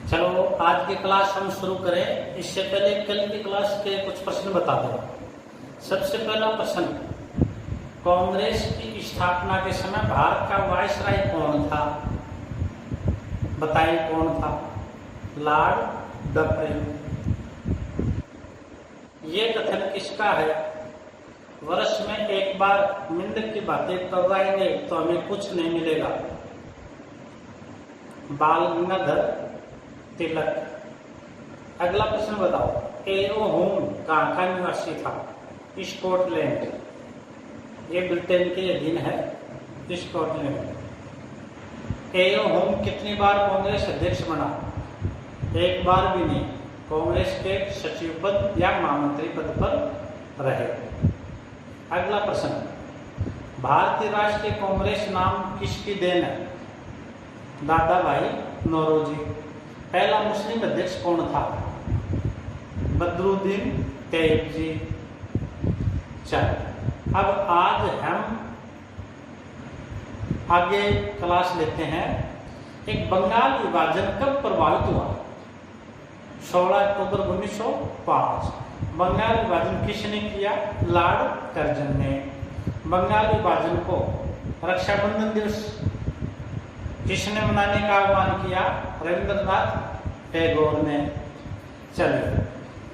चलो आज की क्लास हम शुरू करें। इससे पहले कल की क्लास के कुछ प्रश्न बता दो। सबसे पहला प्रश्न, कांग्रेस की स्थापना के समय भारत का वायसराय कौन था? बताइए कौन था? Lord Dufferin. ये कथन किसका है? वर्ष में एक बार मिंड की बातें कर रहेंगे तो हमें कुछ नहीं मिलेगा। बाल गंगाधर तिलक। अगला प्रश्न बताओ, एओ होम कहाँ का निवासी था? स्कॉटलैंड। ये ब्रिटेन के अधीन है, स्कॉटलैंड। एओ होम कितनी बार कांग्रेस अध्यक्ष बना? एक बार भी नहीं। कांग्रेस के सचिव पद या महामंत्री पद पर रहे। अगला प्रश्न, भारतीय राष्ट्रीय कांग्रेस नाम किसकी देन है? दादा भाई नौरोजी। पहला मुस्लिम अध्यक्ष कौन था? बदरुद्दीन तैयब जी। चल अब आज हम आगे क्लास लेते हैं। एक बंगाल विभाजन कब प्रभावित हुआ? 16 अक्टूबर 1905। बंगाल विभाजन किसने किया? लॉर्ड कर्जन ने। बंगाल विभाजन को रक्षाबंधन दिवस किसने मनाने का आह्वान किया? रविंद्रनाथ टैगोर ने। चलिए,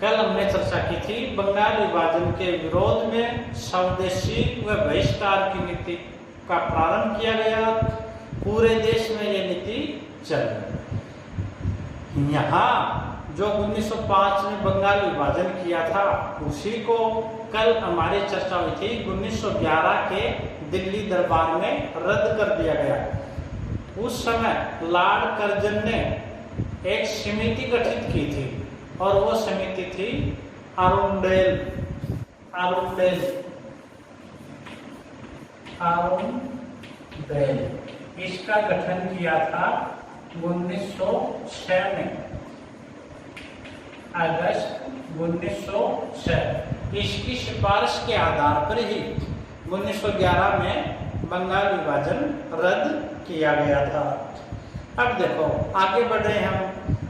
कल हमने चर्चा की थी बंगाल विभाजन के विरोध में स्वदेशी व बहिष्कार की नीति का प्रारंभ किया गया। पूरे देश में यह नीति चल रही। यहाँ जो 1905 में बंगाल विभाजन किया था उसी को कल हमारी चर्चा हुई थी 1911 के दिल्ली दरबार में रद्द कर दिया गया। उस समय लॉर्ड कर्जन ने एक समिति गठित की थी और वो समिति थी अरुंडेल। इसका गठन किया था 1906 में, अगस्त 1906। इसकी सिफारिश के आधार पर ही 1911 में बंगाल विभाजन रद्द किया गया था। अब देखो आगे बढ़ रहे हम।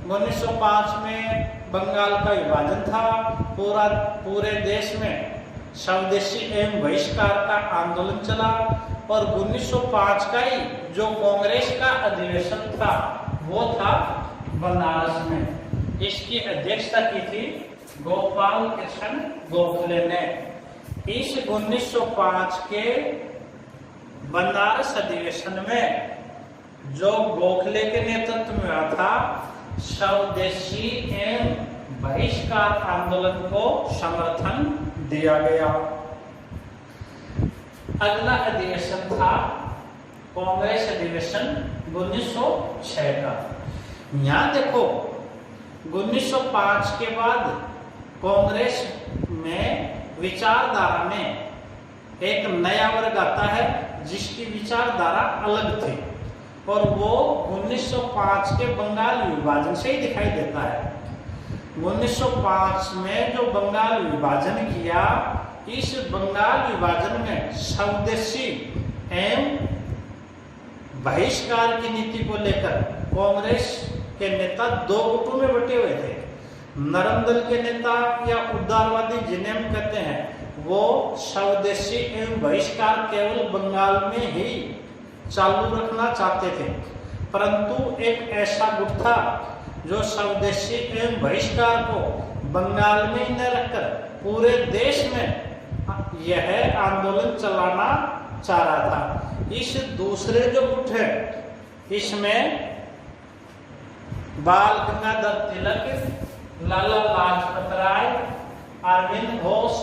1905 में बंगाल का विभाजन था। पूरे देश में स्वदेशी एवं बहिष्कार का आंदोलन चला और 1905 का ही जो कांग्रेस का अधिवेशन था वो था बनारस में। इसकी अध्यक्षता की थी गोपाल कृष्ण गोखले ने। इस 1905 के बनारस अधिवेशन में जो गोखले के नेतृत्व में हुआ था, स्वदेशी एवं बहिष्कार आंदोलन को समर्थन दिया गया। अगला अधिवेशन था कांग्रेस अधिवेशन 1906 का। यहाँ देखो 1905 के बाद कांग्रेस में विचारधारा में एक नया वर्ग आता है जिसकी विचारधारा अलग थी और वो 1905 के बंगाल विभाजन से ही दिखाई देता है। 1905 में जो बंगाल विभाजन किया, इस बंगाल विभाजन में स्वदेशी एवं बहिष्कार की नीति को लेकर कांग्रेस के नेता दो गुटों में बटे हुए थे। नरम दल के नेता या उदारवादी जिन्हें हम कहते हैं, वो स्वदेशी एवं बहिष्कार केवल बंगाल में ही चालू रखना चाहते थे, परंतु एक ऐसा गुट था जो स्वदेशी एवं बहिष्कार को बंगाल में ही न रखकर पूरे देश में यह आंदोलन चलाना चाह रहा था। इस दूसरे जो गुट है इसमें बाल गंगाधर तिलक, लाला लाजपत राय, अरविंद घोष,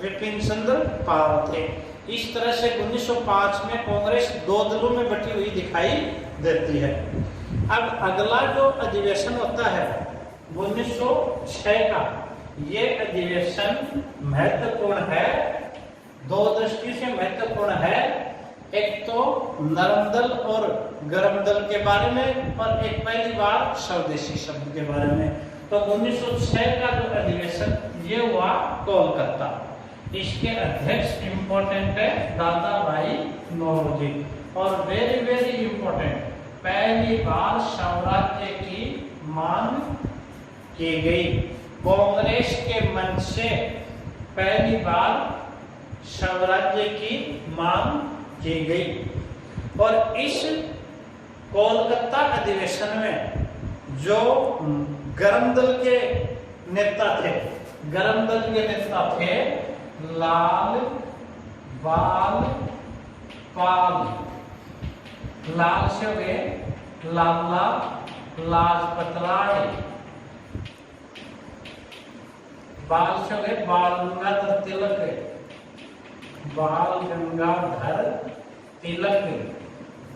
विपिन चंद्र पाल थे। इस तरह से 1905 में कांग्रेस दो दलों में बटी हुई दिखाई देती है। अब अगला जो अधिवेशन होता है 1906 का, ये अधिवेशन महत्वपूर्ण है, दो दृष्टि से महत्वपूर्ण है। एक तो नरम दल और गर्म दल के बारे में और एक पहली बार स्वदेशी शब्द के बारे में। तो 1906 का जो अधिवेशन ये हुआ कोलकाता। इसके अध्यक्ष इंपॉर्टेंट है दादा भाई नौरोजी और वेरी वेरी इंपॉर्टेंट, पहली बार स्वराज्य की मांग की गई। कांग्रेस के मंच से पहली बार स्वराज्य की मांग की गई और इस कोलकाता अधिवेशन में जो गरम दल के नेता थे, गरम दल के नेता थे लाल बाल पाल। लाल से हो गए लाला लाजपत राय, बाल से हो गए बाल गंगाधर तिलक, बाल गंगाधर तिलक,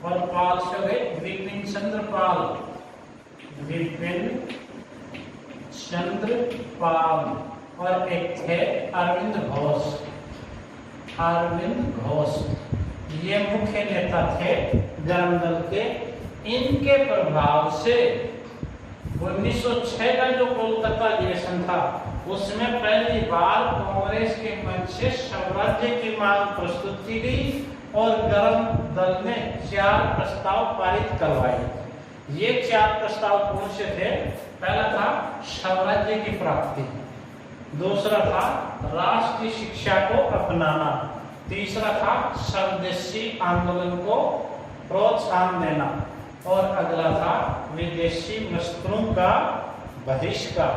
और पाल से हो गए विपिन चंद्र पाल, विपिन चंद्र पाल, और एक थे अरविंद घोष, अरविंद घोष। ये मुख्य नेता थे गरम दल के। इनके प्रभाव से 1906 का जो कोलकाता अधिवेशन था उसमें पहली बार कांग्रेस के मंच से स्वराज्य की मांग प्रस्तुत की गई और गरम दल ने 4 प्रस्ताव पारित करवाए। ये 4 प्रस्ताव कौन से थे? पहला था स्वराज्य की प्राप्ति, दूसरा था राष्ट्रीय शिक्षा को अपनाना, तीसरा था स्वदेशी आंदोलन को प्रोत्साहन देना, और अगला था विदेशी वस्त्रों का बहिष्कार,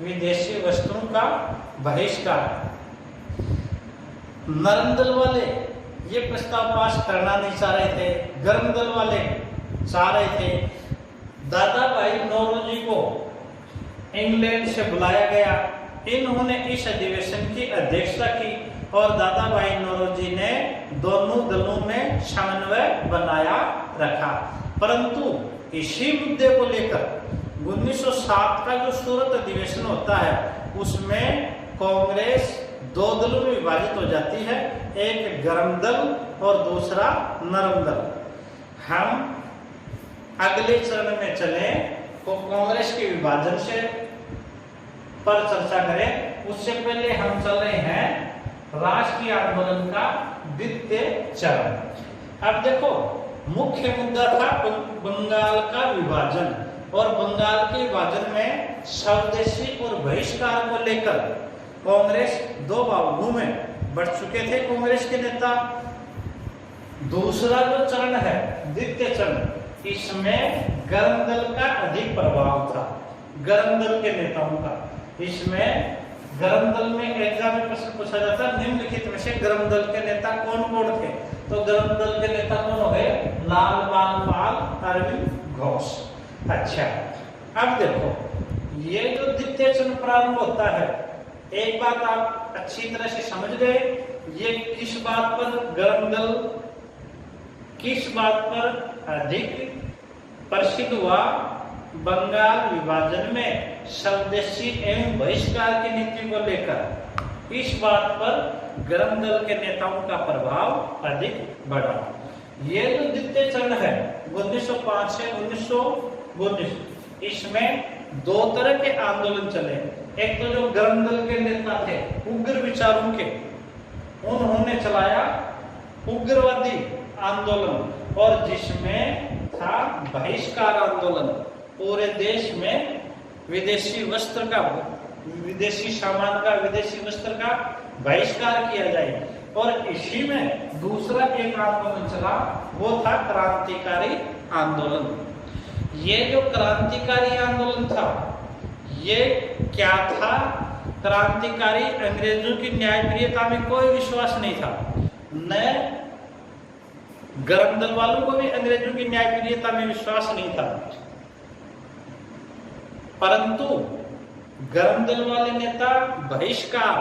विदेशी वस्त्रों का बहिष्कार। नरम दल वाले ये प्रस्ताव पास करना नहीं चाह रहे थे, गर्म दल वाले चाह रहे थे। दादा भाई नौरोजी को इंग्लैंड से बुलाया गया, इन्होंने इस अधिवेशन की अध्यक्षता की और दादा भाई नौरोजी ने दोनों दलों में समन्वय बनाया रखा। परंतु इसी मुद्दे को लेकर 1907 का जो सूरत अधिवेशन होता है उसमें कांग्रेस 2 दलों में विभाजित हो जाती है, एक गरम दल और दूसरा नरम दल। हम अगले चरण में चले तो कांग्रेस के विभाजन से पर चर्चा करें। उससे पहले हम चल रहे हैं राष्ट्रीय आंदोलन का द्वितीय चरण। अब देखो मुख्य मुद्दा था बंगाल का विभाजन, और बंगाल के विभाजन में स्वदेशी और बहिष्कार को लेकर कांग्रेस 2 भागों में बढ़ चुके थे कांग्रेस के नेता। दूसरा जो चरण है द्वितीय चरण, इसमें गरम दल का अधिक प्रभाव था, गरम दल के नेताओं का। इसमें गरम दल में एग्जाम में प्रश्न पूछा जाता, निम्नलिखित में से गरम दल के नेता कौन कौन थे? तो गरम दल के नेता कौन हो गए? लाल बाल पाल, अरविंद घोष। अच्छा, अब देखो ये जो द्वितीय चरण प्रारंभ होता है, एक बात आप अच्छी तरह से समझ गए, ये किस बात पर गरम दल किस बात पर अधिक प्रसिद्ध हुआ? बंगाल विभाजन में स्वदेशी एवं बहिष्कार की नीति को लेकर इस बात पर गरम दल के नेताओं का प्रभाव अधिक बढ़ा। ये जो द्वितीय चरण है 1905 से 1919, इसमें 2 तरह के आंदोलन चले। एक तो जो गरम दल के नेता थे उग्र विचारों के, उन्होंने चलाया उग्रवादी आंदोलन, और जिसमें था बहिष्कार आंदोलन। पूरे देश में विदेशी वस्त्र का, विदेशी सामान का, विदेशी वस्त्र का बहिष्कार किया जाए। और इसी में दूसरा एक आंदोलन चला, वो था क्रांतिकारी आंदोलन। ये जो क्रांतिकारी आंदोलन था ये क्या था? क्रांतिकारी अंग्रेजों की न्यायप्रियता में कोई विश्वास नहीं था, न गरम दल वालों को भी अंग्रेजों की न्यायप्रियता में विश्वास नहीं था। परंतु गरम दल वाले नेता बहिष्कार,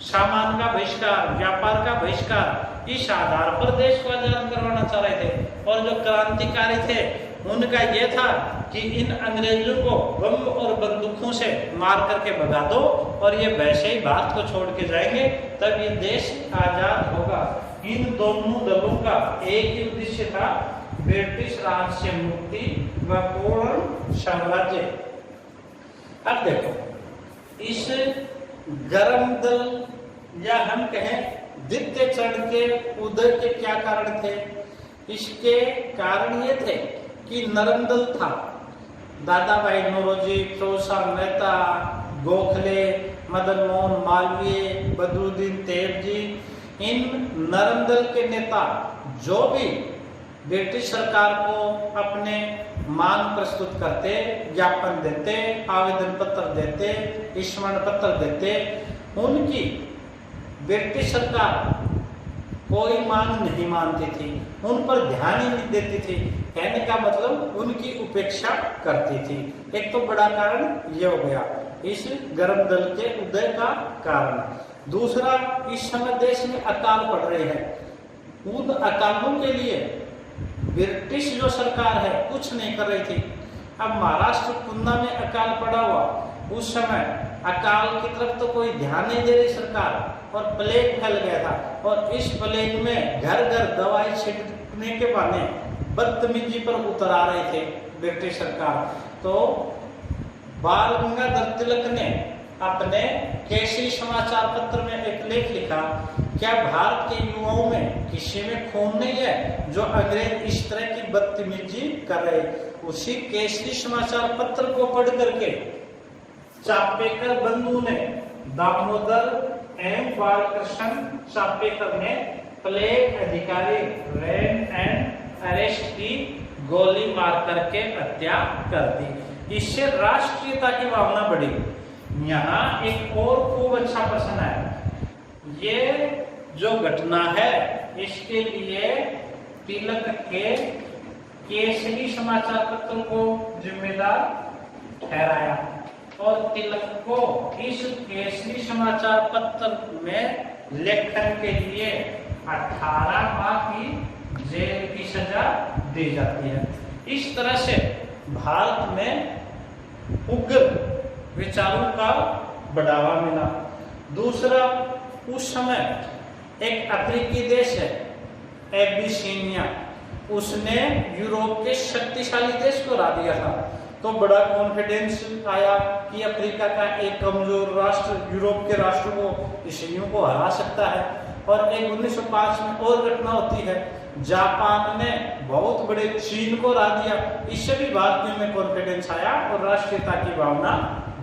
सामान का बहिष्कार, व्यापार का बहिष्कार, इस आधार पर देश को आजाद करवाना चाह रहे थे। और जो क्रांतिकारी थे उनका यह था कि इन अंग्रेजों को बम और बंदूकों से मार करके भगा दो और ये वैसे ही भारत को छोड़ के जाएंगे, तब ये देश आजाद होगा। इन दोनों दलों का एक ही उद्देश्य था, ब्रिटिश राज से मुक्ति व पूर्ण साम्राज्य। अब देखो इस गरम दल या हम कहें द्वितीय चरण के उदय के क्या कारण थे? इसके कारण ये थे कि नरम दल था, दादा भाई नौरोजी, फिरोज शाह मेहता, गोखले, मदन मोहन मालवीय, बदरुद्दीन तैयब जी, इन नरम दल के नेता जो भी ब्रिटिश सरकार को अपने मांग प्रस्तुत करते, ज्ञापन देते, आवेदन पत्र देते, स्मरण पत्र देते, उनकी ब्रिटिश सरकार कोई मांग नहीं मानती थी, उन पर ध्यान ही नहीं देती थी। कहने का मतलब उनकी उपेक्षा करती थी। एक तो बड़ा कारण यह हो गया इस गर्म दल के उदय का कारण। दूसरा, इस समय देश में अकाल पड़ रहे हैं। उन अकालों के लिए ब्रिटिश जो सरकार है कुछ नहीं कर रही थी। अब महाराष्ट्र पुन्ना में अकाल पड़ा हुआ, उस समय अकाल की तरफ तो कोई ध्यान नहीं दे रही सरकार, और प्लेग फैल गया था। और इस प्लेग में घर घर दवाई छिड़कने के बहाने बदतमीजी पर उतर आ रहे थे ब्रिटिश सरकार। तो बाल गंगाधर तिलक ने अपने केसरी समाचार पत्र में एक लेख लिखा, क्या भारत के युवाओं में किसी में खून नहीं है जो अंग्रेज इस तरह की बदतमीजी कर रहे। उसी केसरी समाचार पत्र को पढ़ करके चापेकर बंधु ने, दामोदर एम बालकृष्ण चापेकर ने प्लेग अधिकारी रेन एंड अरेस्ट की गोली मार करके हत्या कर दी। इससे राष्ट्रीयता की भावना बढ़ी। यहाँ एक और खूब अच्छा प्रश्न है। ये जो घटना है इसके लिए तिलक के केसरी समाचार पत्र को जिम्मेदार ठहराया, और तिलक को इस केसरी समाचार पत्र में लेखन के लिए 18 माह की जेल की सजा दी जाती है। इस तरह से भारत में उग्र विचारों का बढ़ावा मिला। दूसरा, उस समय एक अफ्रीकी देश है एबिसिनिया, उसने यूरोप के शक्तिशाली देश को हरा दिया था। तो बड़ा कॉन्फिडेंस आया कि अफ्रीका का एक कमजोर राष्ट्र यूरोप के राष्ट्रों को, ईसाइयों को हरा सकता है। और एक 1905 में और घटना होती है, जापान ने बहुत बड़े चीन को हरा दिया। इससे भी भारतीयों में कॉन्फिडेंस आया और राष्ट्रीयता की भावना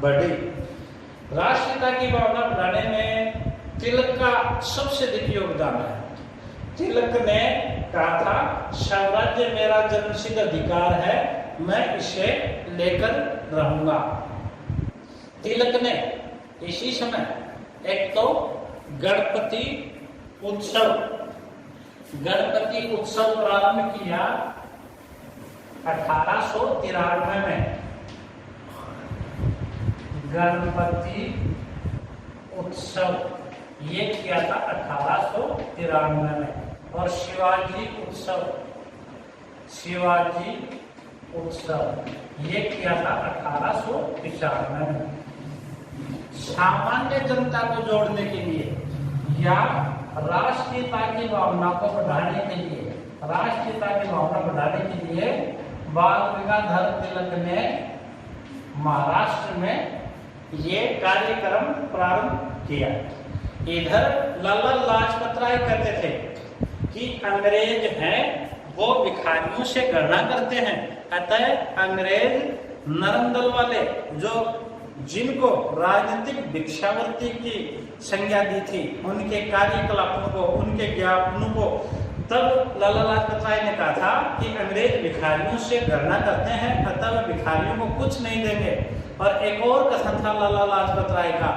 बढ़ी। राष्ट्रीयता की भावना बढ़ाने में तिलक का सबसे अधिक योगदान है। तिलक ने कहा था, स्वराज्य मेरा जन्मसिद्ध अधिकार है, मैं इसे लेकर रहूंगा। तिलक ने इसी समय एक तो गणपति उत्सव प्रारंभ किया 1893 में। गणपति उत्सव ये किया था 1893 में। और शिवाजी उत्सव ये किया था 1895 में। सामान्य जनता को जोड़ने के लिए या राष्ट्रीयता की भावना को बढ़ाने के लिए, बाल गंगाधर तिलक ने महाराष्ट्र में ये कार्यक्रम प्रारंभ किया। इधर लाला लाजपत राय कहते थे कि अंग्रेज हैं वो भिखारियों से गणना करते हैं, अतः अंग्रेज नरम दल वाले जो जिनको राजनीतिक भिक्षावृत्ति की संज्ञा दी थी, उनके कार्यकलापों को, उनके ज्ञापनों को, तब लाला लाजपत राय ने कहा था कि अंग्रेज भिखारियों से गणना करते हैं, अतः भिखारियों को कुछ नहीं देंगे। और एक और कथन था लाला लाजपत राय का,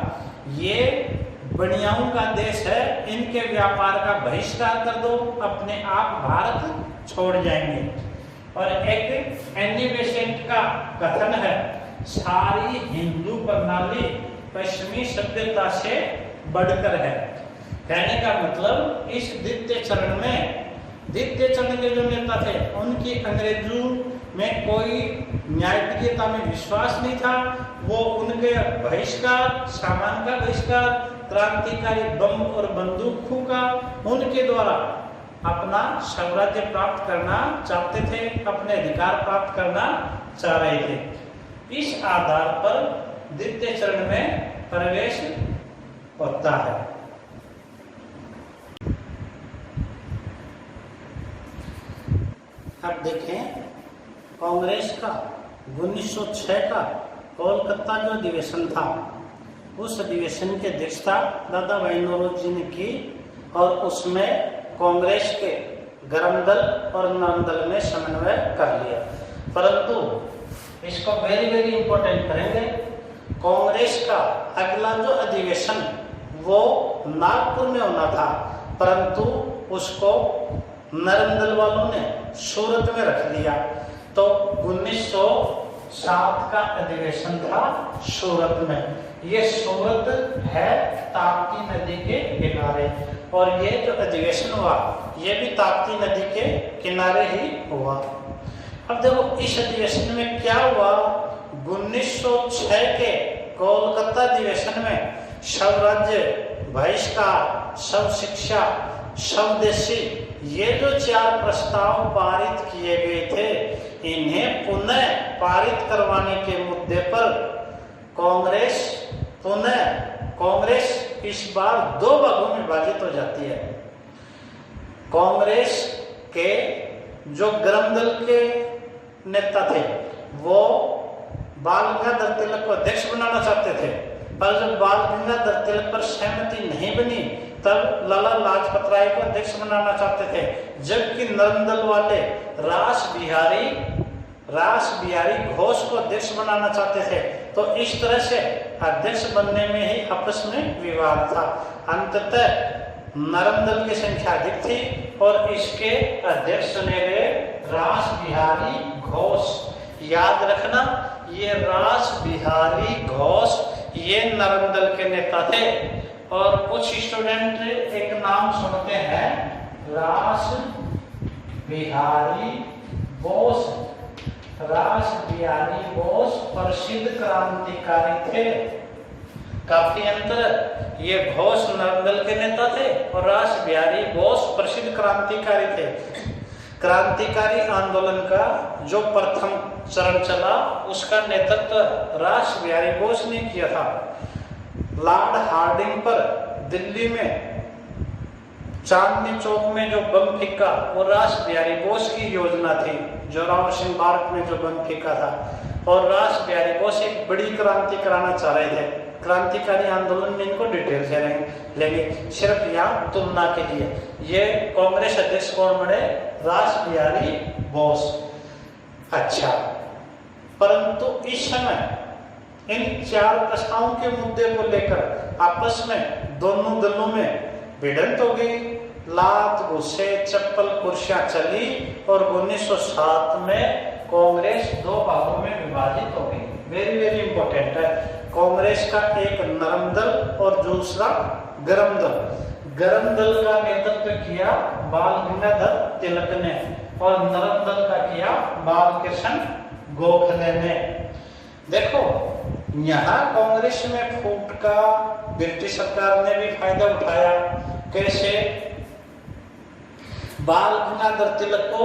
ये बनियाओं का देश है, इनके व्यापार का बहिष्कार कर दो, अपने आप भारत छोड़ जाएंगे। और एक एनी बेसेंट का कथन है, सारी हिंदू प्रणाली पश्चिमी सभ्यता से बढ़कर है। कहने का मतलब इस द्वितीय चरण के जो नेता थे उनकी अंग्रेजों में कोई न्यायप्रियता में विश्वास नहीं था। वो उनके बहिष्कार, सामान का बहिष्कार, क्रांतिकारी बम और बंदूकों का उनके द्वारा अपना स्वराज्य प्राप्त करना चाहते थे, अपने अधिकार प्राप्त करना चाह रहे थे। इस आधार पर द्वितीय चरण में प्रवेश होता है। अब देखें कांग्रेस का 1906 का कोलकाता जो अधिवेशन था, उस अधिवेशन की अध्यक्षता दादा भाई नौरोजी ने की और उसमें कांग्रेस के गरम दल और नरम दल में समन्वय कर लिया। परंतु इसको वेरी वेरी इंपॉर्टेंट करेंगे, कांग्रेस का अगला जो अधिवेशन वो नागपुर में होना था, परंतु उसको नरम दल वालों ने सूरत में रख दिया। तो 1907 का अधिवेशन था सूरत में। ये सूरत है ताप्ती नदी के किनारे, और ये जो अधिवेशन हुआ ये भी ताप्ती नदी के किनारे ही हुआ। अब देखो इस अधिवेशन में क्या हुआ, 1906 के कोलकाता अधिवेशन में स्वराज्य, बहिष्कार, शव शिक्षा, स्वदेशी, ये जो 4 प्रस्ताव पारित किए गए थे, इन्हें पुनः पारित करवाने के मुद्दे पर कांग्रेस इस बार 2 भागों में विभाजित हो जाती है। कांग्रेस के जो गरम दल के नेता थे वो बाल गंगाधर तिलक को अध्यक्ष बनाना चाहते थे, पर जब बाल गंगाधर तिलक पर सहमति नहीं बनी तब लाला लाजपत राय को अध्यक्ष बनाना चाहते थे, जबकि नरम दल वाले रास बिहारी घोष को अध्यक्ष बनाना चाहते थे। तो इस तरह से अध्यक्ष बनने में ही आपस में विवाद था। अंततः नरम दल की संख्या अधिक थी और इसके अध्यक्ष चुने गए रास बिहारी घोष। याद रखना, ये रास बिहारी घोष ये नरम दल के नेता थे। और कुछ स्टूडेंट एक नाम सुनते हैं, रास बिहारी बोस। रास बिहारी बोस प्रसिद्ध क्रांतिकारी थे। काफी अंतर, ये घोष नरम दल के नेता थे और रास बिहारी बोस प्रसिद्ध क्रांतिकारी थे। क्रांतिकारी आंदोलन का जो प्रथम चरण चला उसका नेतृत्व रास बिहारी बोस ने किया था। लॉर्ड हार्डिंग पर दिल्ली में चांदनी चौक में जो बम फेंका वो रास बिहारी बोस की योजना थी, जोरावर सिंह बार्क में जो बम फेंका था। और रास बिहारी बोस एक बड़ी क्रांति कराना चाह रहे थे। क्रांतिकारी आंदोलन में इनको डिटेल से लेंगे, सिर्फ यहाँ तुलना के लिए। ये कांग्रेस अध्यक्ष कौन बने, रास बिहारी बोस। अच्छा, परंतु इस समय इन 4 प्रस्तावों के मुद्दे को लेकर आपस में दोनों दलों में भिड़ंत हो गई। लात घुसे चप्पल कुर्सियां चली और 1907 में कांग्रेस 2 भागों में विभाजित हो गई। वेरी वेरी इंपॉर्टेंट है। कांग्रेस का एक नरम दल और दूसरा गरम दल। गरम दल का नेतृत्व किया बाल गंगाधर तिलक ने और नरम दल का किया बाल कृष्ण गोखले ने। देखो यहाँ कांग्रेस में फूट का ब्रिटिश सरकार ने भी फायदा उठाया। कैसे? बाल गंगाधर तिलक को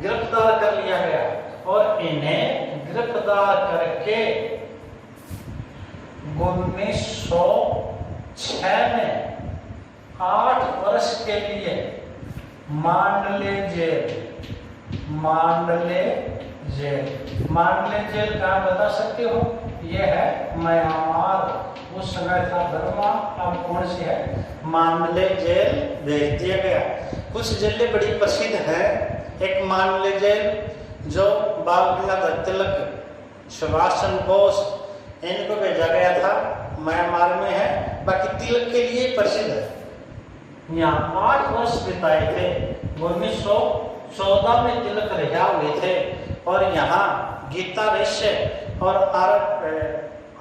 गिरफ्तार कर लिया गया और इन्हें गिरफ्तार करके 1906 में 8 वर्ष के लिए मांडले जेल कहाँ बता सकते हो? ये है म्यांमार। उस समय था बर्मा, अब कौन सी है? मांडले जेल भेज दिया गया। कुछ जेलें बड़ी प्रसिद्ध है। एक मांडले जेल जो बाल गंगाधर तिलक, सुभाष चंद्र बोस इनको भेजा गया था, म्यांमार में है। बाकी तिलक के लिए प्रसिद्ध है। यहाँ 8 वर्ष बिताए थे। 1914 में तिलक रिहा हुए थे और यहाँ गीता रहस्य और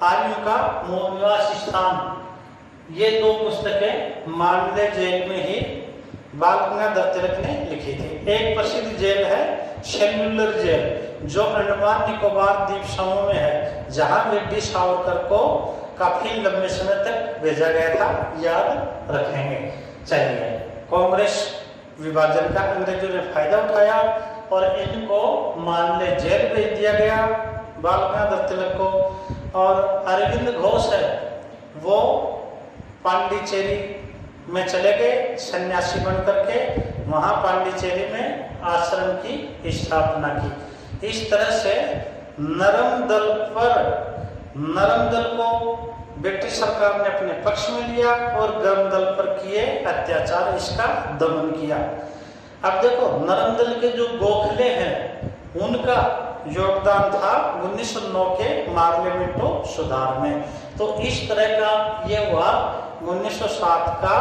आर्यों का मूल निवास स्थान, ये 2 पुस्तकें मांडले जेल में ही बाल गंगाधर तिलक ने लिखी थी। एक प्रसिद्ध जेल है सेल्युलर जेल जो अंडमान निकोबार द्वीप समूह में है, जहां ब्रिटिश सावरकर को काफी लंबे समय तक भेजा गया था। याद रखेंगे। चलिए, कांग्रेस विभाजन का अंग्रेजों ने फायदा उठाया और इनको मांडले जेल भेज दिया गया बाल गंगाधर तिलक को। और अरविंद घोष है वो पांडिचेरी में चले गए सन्यासी बन करके, वहां पांडिचेरी में आश्रम की स्थापना की। इस तरह से नरम दल को ब्रिटिश सरकार ने अपने पक्ष में लिया और गर्म दल पर किए अत्याचार, इसका दमन किया। अब देखो, नरम दल के जो गोखले हैं उनका योगदान था 1909 के पार्लियामेंटो सुधार में। तो इस तरह का ये हुआ 1907 का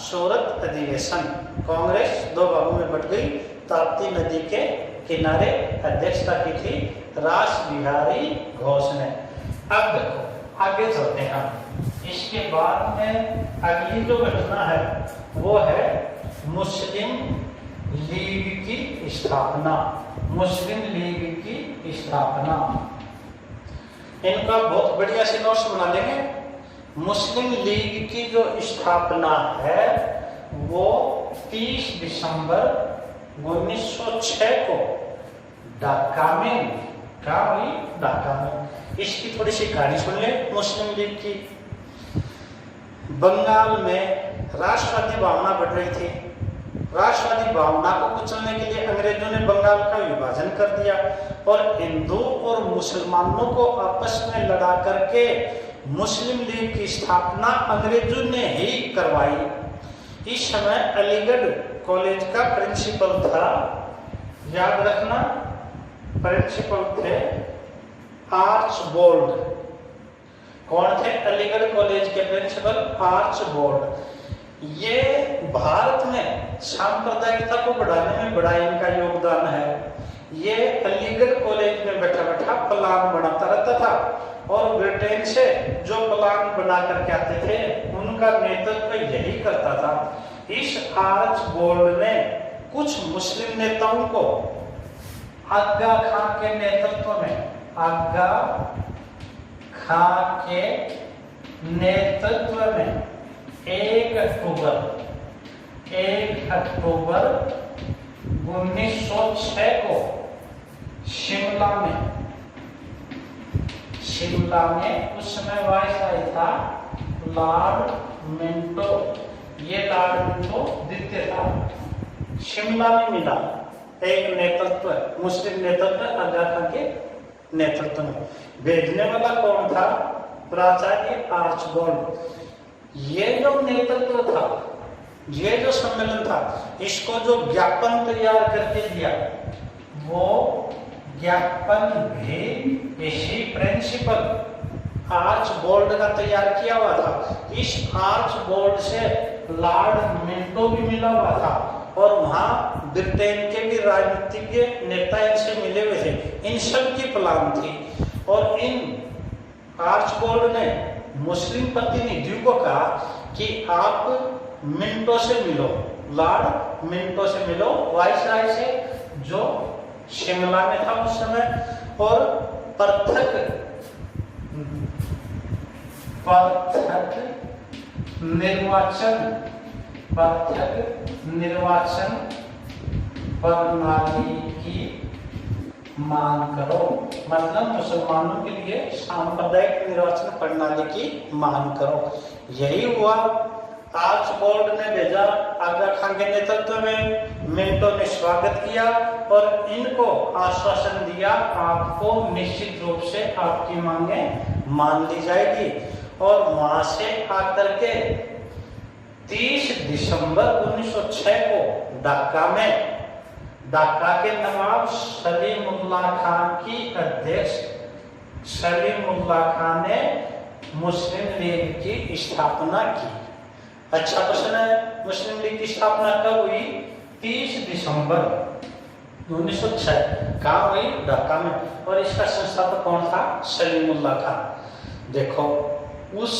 सूरत अधिवेशन। कांग्रेस दो भागों में बट गई। ताप्ती नदी के किनारे अध्यक्षता की थी रास बिहारी घोष ने। अब देखो आगे चलते हैं हम। इसके बाद में अगली जो घटना है वो है मुस्लिम लीग की स्थापना। मुस्लिम लीग की स्थापना, इनका बहुत बढ़िया से नोट्स बना लेंगे। मुस्लिम लीग की जो स्थापना है वो 30 दिसंबर 1906 को ढाका में, ढाका में। इसकी थोड़ी सी कहानी सुन ले। मुस्लिम लीग की बंगाल में राष्ट्रवादी भावना बढ़ रही थी। राष्ट्रवादी भावना को कुचलने के लिए अंग्रेजों ने बंगाल का विभाजन कर दिया और हिंदू और मुसलमानों को आपस में लड़ा करके मुस्लिम लीग की स्थापना अंग्रेजों ने ही करवाई। इस समय अलीगढ़ कॉलेज का प्रिंसिपल था, याद रखना, प्रिंसिपल थे आर्चबोल्ड। कौन थे? अलीगढ़ कॉलेज के प्रिंसिपल आर्चबोल्ड। ये भारत में सांप्रदायिकता को बढ़ाने में बड़ा इनका योगदान है। ये अलीगढ़ कॉलेज में बैठा बैठा प्लान बनाता रहता था और ब्रिटेन से जो प्लान बना करके आते थे उनका नेतृत्व यही करता था। इस आर्चबोल्ड ने कुछ मुस्लिम नेताओं को आगा खां के नेतृत्व में, आगा खां के नेतृत्व में 1 अक्टूबर 1906 को शिमला में उस समय वायसराय था लॉर्ड मिंटो। ये लॉर्ड मिंटो द्वितीय था। शिमला में मिला एक नेतृत्व, मुस्लिम नेतृत्व आगा खां के नेतृत्व में। भेजने वाला कौन था? प्राचार्य आर्चबोल्ड। ये जो नेतृत्व था, ये जो सम्मेलन था, इसको जो ज्ञापन तैयार करके दिया वो ज्ञापन भी इसी प्रिंसिपल आर्चबोल्ड का तैयार किया हुआ था। इस आर्चबोल्ड से लॉर्ड मिंटो भी मिला हुआ था और वहां ब्रिटेन के भी राजनीतिज्ञ नेता इनसे मिले हुए थे। इन सब की प्लान थी और इन आर्चबोल्ड ने मुस्लिम प्रतिनिधियों को कहा कि आप मिंटो से मिलो, लॉर्ड मिंटो से मिलो, वायसराय से, जो शिमला में था उस समय, और पृथक निर्वाचन प्रणाली की मांग करो। मतलब मुसलमानों के लिए सांप्रदायिक निर्वाचन प्रणाली की मांग करो। यही हुआ। आर्चबोल्ड ने भेजा आगा खां के नेतृत्व में, मिंटो ने स्वागत किया और इनको आश्वासन दिया आपको निश्चित रूप से आपकी मांगें मान ली जाएगी। और वहां से आकर के 30 दिसंबर 1906 को ढाका के नवाब सलीमुल्लाह खान की अध्यक्ष सलीमुल्लाह खान ने मुस्लिम लीग की स्थापना की। अच्छा प्रश्न है, मुस्लिम लीग की स्थापना कब हुई? 30 दिसंबर 1906। कहाँ हुई? ढाका में। और इसका संस्थापक कौन था? सलीमुल्लाह खान। देखो, उस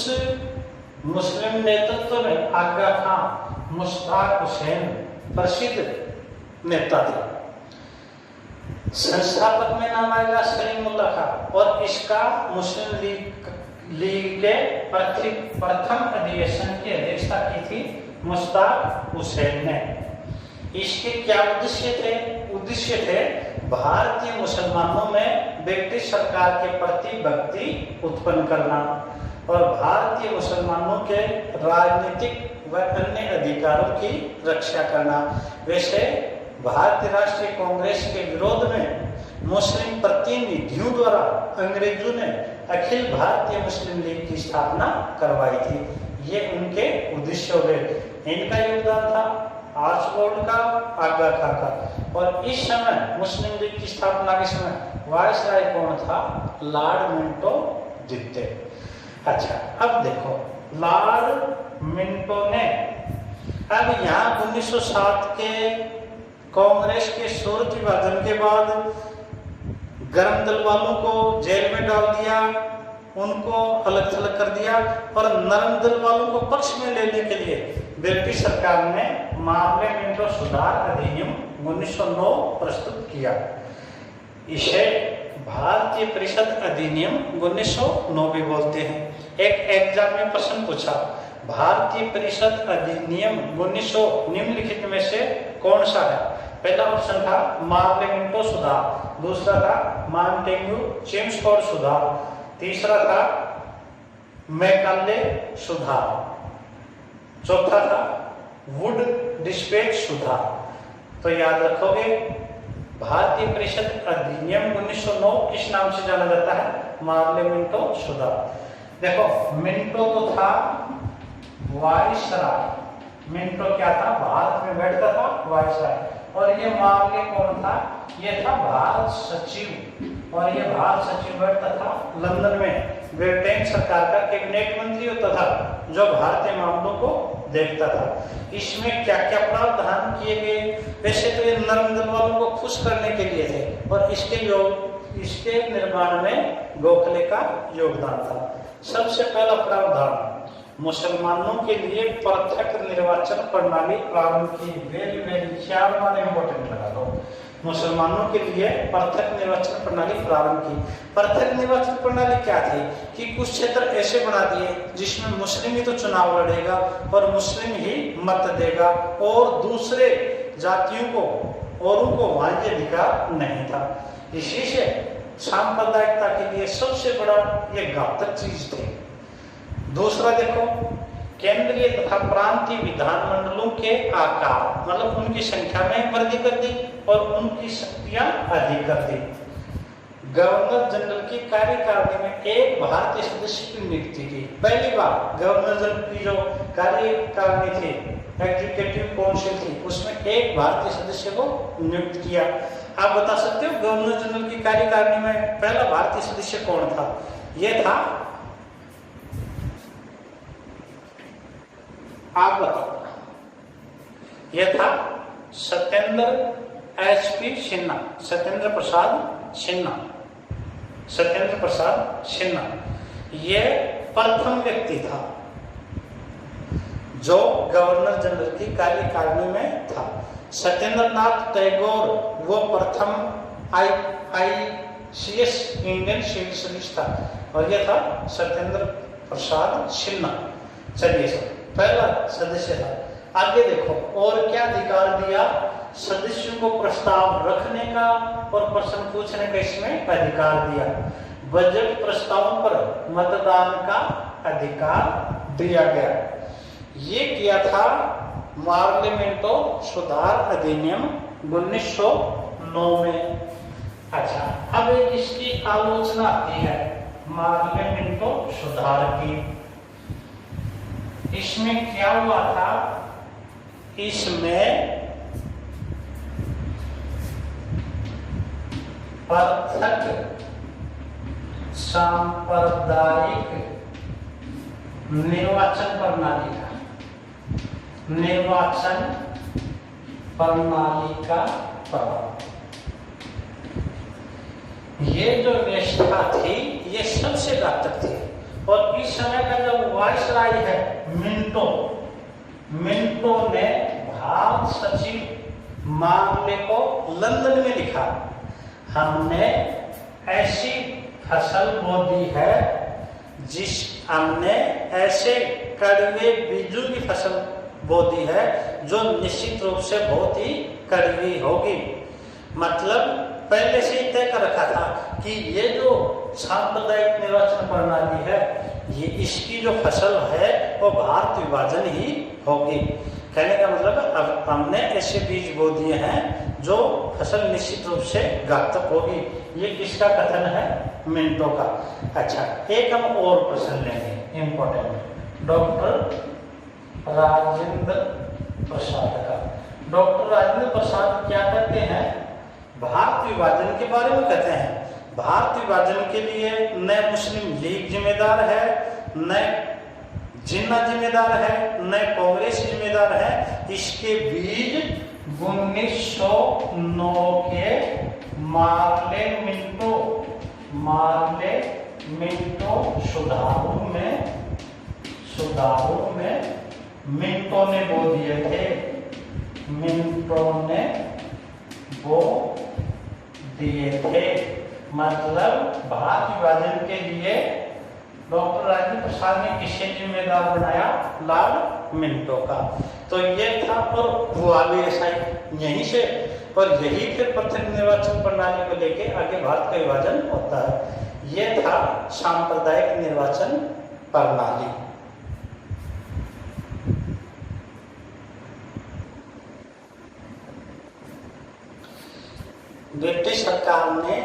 मुस्लिम नेतृत्व में आगा खां, मुश्ताक हुसैन प्रसिद्ध नेता थे। संस्थापक में नाम आएगा सलीमुल्लाह खान और इसका मुस्लिम लीग के प्रथम अधिवेशन की अध्यक्षता की थी मुश्ताक हुसैन ने। इसके क्या उद्देश्य थे? भारतीय मुसलमानों में ब्रिटिश सरकार के प्रति भक्ति उत्पन्न करना और भारतीय मुसलमानों के राजनीतिक व अन्य अधिकारों की रक्षा करना। वैसे भारतीय राष्ट्रीय कांग्रेस के विरोध में मुस्लिम प्रतिनिधियों द्वारा अंग्रेजों ने अखिल भारतीय मुस्लिम लीग की स्थापना करवाई थी। ये उनके उद्देश्य हो गए। इनका योगदान था आर्चबोल्ड का, आगा खां का। और इस समय मुस्लिम लीग की स्थापना के समय वायसराय कौन था? लॉर्ड मिंटो जित्ते। अच्छा, अब देखो लॉर्ड मिंटो ने अब यहाँ 1907 के कांग्रेस के सूरत विभाजन के बाद गर्म दल वालों को जेल में डाल दिया, उनको अलग थलग कर दिया और नरम दल वालों को पक्ष में लेने के लिए ब्रिटिश सरकार ने मामले मिंटो सुधार अधिनियम 1909 प्रस्तुत किया। इसे भारतीय परिषद अधिनियम 1909 भी बोलते हैं। एक एग्जाम में प्रश्न पूछा, भारतीय परिषद अधिनियम 1900 निम्नलिखित में से कौन सा है? पहला ऑप्शन था मामले मिंटो सुधार, दूसरा था मॉन्टेग्यू चेम्सफोर्ड सुधार, तीसरा था मैकाले सुधार, चौथा था वुड डिस्पेच सुधार। तो याद रखोगे भारतीय परिषद अधिनियम 1909 किस नाम से जाना जाता है? मामले मिंटो सुधार। देखो मिंटो तो था वायसराय, मिंटो क्या था? भारत में बैठता था वायसराय। और ये मामले कौन था? ये था भारत सचिव। और ये भारत सचिव बैठता था लंदन में। ब्रिटेन सरकार का कैबिनेट मंत्री होता था जो भारतीय मामलों को देखता था। इसमें क्या क्या प्रावधान किए गए? वैसे तो ये नरम दल वालों को खुश करने के लिए थे और इसके निर्माण में गोखले का योगदान था। सबसे पहला प्रावधान, मुसलमानों के लिए पृथक निर्वाचन प्रणाली प्रारंभ की। वेरी वेरी चार बार इंपॉर्टेंट लगा दो। मुसलमानों के लिए पृथक निर्वाचन प्रणाली प्रारंभ की। पृथक निर्वाचन प्रणाली क्या थी कि कुछ क्षेत्र ऐसे बना दिए जिसमें मुस्लिम ही तो चुनाव लड़ेगा और मुस्लिम ही मत देगा और दूसरे जातियों को औरों को वहां ये अधिकार नहीं था। इसी से सांप्रदायिकता के लिए सबसे बड़ा ये घातक चीज थी। दूसरा देखो, केंद्रीय तथा प्रांतीय विधानमंडलों के आकार मतलब उनकी संख्या में वृद्धि कर दी और उनकी शक्तियां अधिक कर दी। गवर्नर जनरल की कार्यकारिणी में एक भारतीय सदस्य की नियुक्ति की। पहली बार गवर्नर जनरल की जो कार्यकारिणी थी, एग्जीक्यूटिव काउंसिल थी, उसमें एक भारतीय सदस्य को नियुक्त किया। आप बता सकते हो गवर्नर जनरल की कार्यकारिणी में पहला भारतीय सदस्य कौन था? यह था, आप बताओ, यह था सत्येंद्र एचपी सिन्हा, सत्येंद्र प्रसाद सिन्हा, सत्येंद्र प्रसाद सिन्हा। यह प्रथम व्यक्ति था जो गवर्नर जनरल की कार्यकारिणी में था। सत्येंद्र नाथ टैगोर वो प्रथम ICS इंडियन सिविल सर्विस था और यह था सत्येंद्र प्रसाद सिन्हा। चलिए सर, पहला सदस्य था। आगे देखो और क्या अधिकार दिया? सदस्यों को प्रस्ताव रखने का और प्रश्न पूछने का इसमें अधिकार दिया। बजट प्रस्तावों पर मतदान का अधिकार दिया गया। ये किया था मामले मिंटो सुधार अधिनियम 1909 में। अच्छा, अब इसकी आलोचना आती है मामले मिंटो सुधार की। इसमें क्या हुआ था? इसमें पृथक सांप्रदायिक निर्वाचन प्रणाली का प्रभाव। ये जो व्यवस्था थी ये सबसे घातक थी। और इस समय का जब वायसराय है मिंटो ने भारत सचिव मामले को लंदन में लिखा, हमने ऐसी फसल बो दी है हमने ऐसे कड़वे बीजों की फसल बो दी है जो निश्चित रूप से बहुत ही कड़वी होगी। मतलब पहले से ही तय कर रखा था कि ये जो सांप्रदायिक निर्वाचन प्रणाली है, ये इसकी जो फसल है वो भारत विभाजन ही होगी। कहने का मतलब अब हमने ऐसे बीज बो दिए हैं जो फसल निश्चित रूप से घातक होगी। ये किसका कथन है? मिंटो का। अच्छा, एक हम और प्रश्न लेंगे इंपॉर्टेंट, डॉक्टर राजेंद्र प्रसाद का। डॉक्टर राजेंद्र प्रसाद क्या कहते हैं? भारत विभाजन के बारे में कहते हैं। भारत विभाजन के लिए न मुस्लिम लीग जिम्मेदार है, न जिन्ना जिम्मेदार है, न कांग्रेस जिम्मेदार है। इसके बीज 1909 के मार्ले मिंटो सुधारों में मिंटो ने बो दिए थे। मतलब भारत विभाजन के लिए डॉक्टर राजेंद्र प्रसाद ने किसे जिम्मेदार बनाया? लॉर्ड मिंटो का। तो ये था, और हुआ भी ऐसा ही यहीं से, और यही फिर प्रत्यक्ष निर्वाचन प्रणाली को लेके आगे भारत का विभाजन होता है। ये था सांप्रदायिक निर्वाचन प्रणाली। ब्रिटिश सरकार ने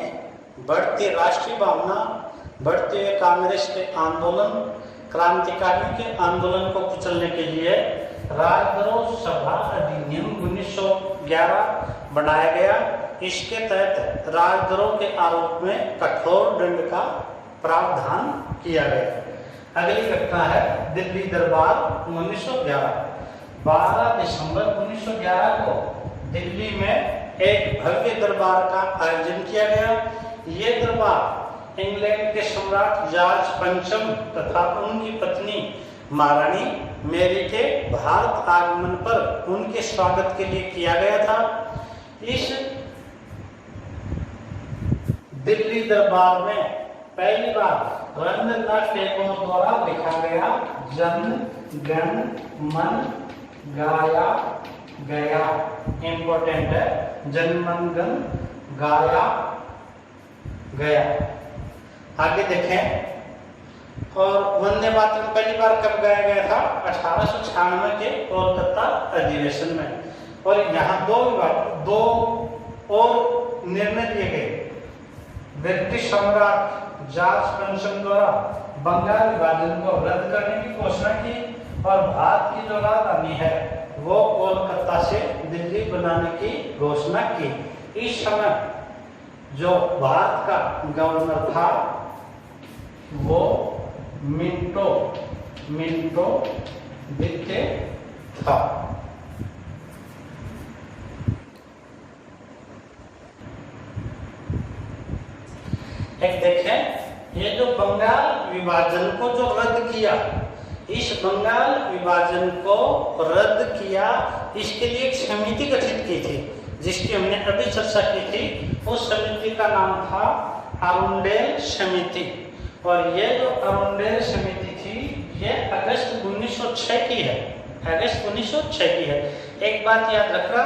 बढ़ती राष्ट्रीय भावना, बढ़ते हुए कांग्रेस के आंदोलन, क्रांतिकारियों के आंदोलन को कुचलने के लिए राजद्रोह सभा अधिनियम 1911 बनाया गया। इसके तहत राजद्रोह के आरोप में कठोर दंड का प्रावधान किया गया। अगली घटना है दिल्ली दरबार 1911। 12 दिसंबर 1911 को दिल्ली में एक भव्य दरबार का आयोजन किया गया। ये दरबार इंग्लैंड के सम्राट जॉर्ज पंचम तथा उनकी पत्नी महारानी मैरी के भारत आगमन पर उनके स्वागत के लिए किया गया था। इस दिल्ली दरबार में पहली बार रविंद्रनाथ टैगोर द्वारा लिखा गया जन गण मन गाया गया। इंपॉर्टेंट है, जन मन गण गाया गया। आगे देखें, और वंदे मातरम पहली बार कब गाया गया था? 1896 के कोलकाता अधिवेशन में। और यहाँ दो और निर्णय लिए गए। ब्रिटिश सम्राट जॉर्ज पंचम द्वारा बंगाल विभाजन को रद्द करने की घोषणा की, और भारत की जो राजधानी है वो कोलकाता से दिल्ली बनाने की घोषणा की। इस समय जो भारत का गवर्नर था वो मिंटो द्वितीय था। एक देखें, ये जो बंगाल विभाजन को जो रद्द किया, इस बंगाल विभाजन को रद्द किया, इसके लिए एक समिति गठित की थी जिसकी हमने अभी चर्चा की थी। उस समिति का नाम था अरुंडेल समिति। और ये जो अरुंडेल समिति थी ये अगस्त 1906 की है। अगस्त 1906 की है। एक बात याद रखना,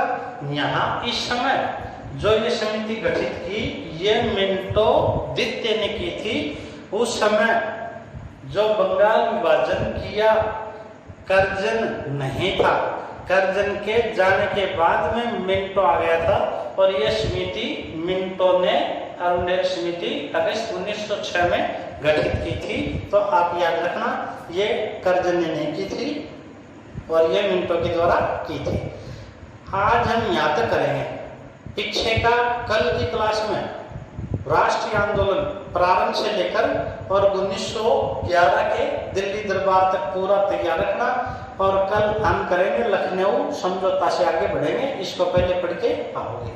यहाँ इस समय जो ये समिति गठित की ये मिंटो द्वितीय ने की थी। उस समय जो बंगाल विभाजन किया कर्जन नहीं था। कर्जन के जाने के बाद में मिंटो आ गया था, और ये समिति मिंटो ने अरुंडेल समिति अगस्त 1906 में गठित की थी। तो आप याद रखना, ये कर्जन ने नहीं की थी और ये मिंटो के द्वारा की थी। आज हम यहाँ तक करेंगे। पीछे का कल की क्लास में राष्ट्रीय आंदोलन प्रारंभ से लेकर और 1911 के दिल्ली दरबार तक पूरा तैयार रखना। और कल हम करेंगे लखनऊ समझौता से आगे बढ़ेंगे। इसको पहले पढ़ के आओगे।